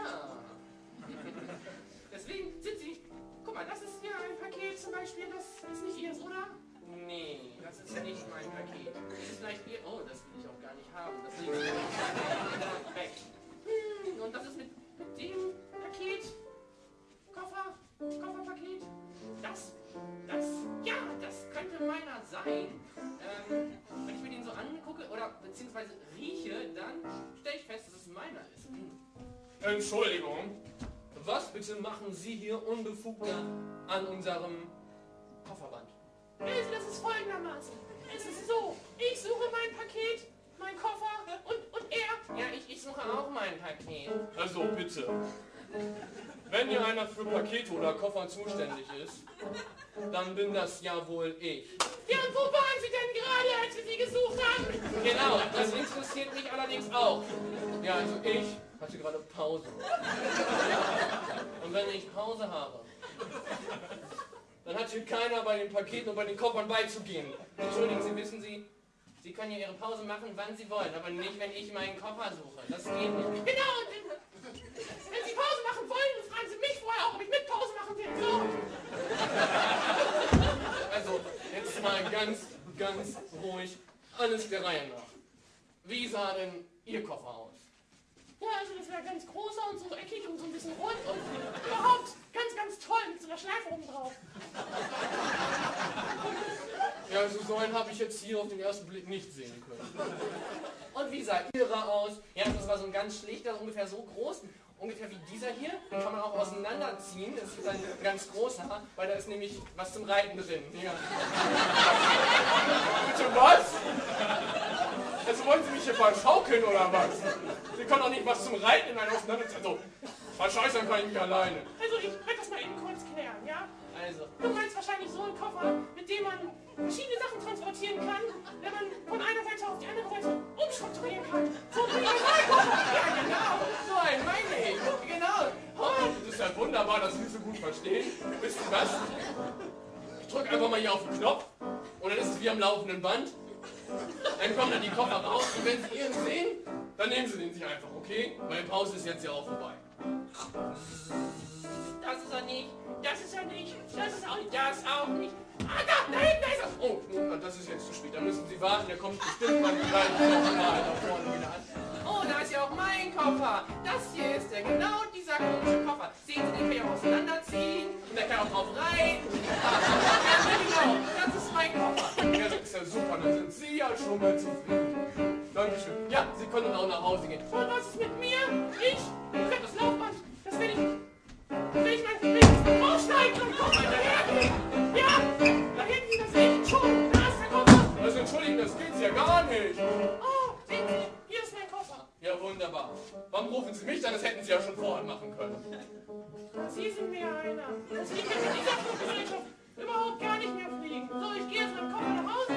Ja. Deswegen sind Sie... Guck mal, das ist hier ein Paket zum Beispiel, das ist nicht Ihres, oder? Nee, das ist nicht mein Paket. Das ist vielleicht Ihr... Oh, das will ich auch gar nicht haben. Das lege ich weg. Und das ist mit dem Paket... Kofferpaket. Ja, das könnte meiner sein. Wenn ich mir den so angucke oder beziehungsweise rieche, dann stelle ich fest, dass es meiner ist. Entschuldigung, was bitte machen Sie hier unbefugt an unserem Kofferband? Also, das ist folgendermaßen. Es ist so, ich suche mein Paket, mein Koffer und er. Ja, ich suche auch mein Paket. Also bitte, wenn hier einer für Pakete oder Koffer zuständig ist, dann bin das ja wohl ich. Ja, und wo waren Sie denn gerade, als wir Sie gesucht haben? Genau, das interessiert mich allerdings auch. Ja, also ich hatte gerade Pause. Und wenn ich Pause habe, dann hat hier keiner bei den Paketen und bei den Koffern beizugehen. Entschuldigen Sie, wissen Sie, Sie können ja Ihre Pause machen, wann Sie wollen, aber nicht, wenn ich meinen Koffer suche. Das geht nicht. Genau, und wenn Sie Pause machen wollen, fragen Sie mich vorher auch, ob ich mit Pause machen will. So. Also, jetzt mal ganz ruhig, alles der Reihe nach. Wie sah denn Ihr Koffer aus? Ja, also das war ganz großer und so eckig und so ein bisschen rund und überhaupt ganz toll mit so einer Schleife oben drauf. Ja, also so einen habe ich jetzt hier auf den ersten Blick nicht sehen können. Und wie sah Ihrer aus? Ja, das war so ein ganz schlichter, ungefähr so groß, ungefähr wie dieser hier. Den kann man auch auseinanderziehen. Das ist ein ganz großer, weil da ist nämlich was zum Reiten drin. Ja. Bitte was? Also wollen Sie mich hier verschaukeln oder was? Sie können doch nicht was zum Reiten in einen auseinanderziehen. Also, verscheißern kann ich mich alleine. Also ich werde das mal eben kurz klären, ja? Also. Du meinst wahrscheinlich so einen Koffer, mit dem man verschiedene Sachen transportieren kann, wenn man von einer Seite auf die andere Seite umstrukturieren kann. So ein Regionalkoffer. Ja, genau. So einen meine ich. Genau. Oh, das ist ja wunderbar, dass Sie so gut verstehen. Wisst ihr was? Ich drücke einfach mal hier auf den Knopf und dann ist es wie am laufenden Band. Dann kommen dann die Koffer raus und wenn Sie Ihren sehen, dann nehmen Sie den sich einfach, okay? Meine Pause ist jetzt ja auch vorbei. Das ist er nicht. Das ist er nicht. Das ist auch nicht. Das auch nicht. Ah, da hinten ist er. Oh, das ist jetzt zu spät. Da müssen Sie warten. Der kommt bestimmt mal gleich nochmal da vorne wieder an. Oh, da ist ja auch mein Koffer. Das hier ist der genau dieser komische Koffer. Sehen Sie, den kann ich auch auseinanderziehen. Und der kann auch drauf reiten. Ja, genau. Das ist mein Koffer. Ja, das ist ja super. Dann sind Sie ja schon mal zufrieden. Dankeschön. Ja, Sie können dann auch nach Hause gehen. Und was ist mit mir? Ich krieg das Laufband. Das will ich mein rausschneiden und Koffer hinterhergehen. Ja, da hinten, das sehe ich schon. Da ist der Koffer. Also entschuldigen, das geht's ja gar nicht. Oh, sehen Sie, hier ist mein Koffer. Ja, wunderbar. Warum rufen Sie mich dann? Das hätten Sie ja schon vorher machen können. Sie sind mir einer. Also ich kann mit dieser Fluggesellschaft überhaupt gar nicht mehr fliegen. So, ich gehe jetzt mit dem Koffer nach Hause.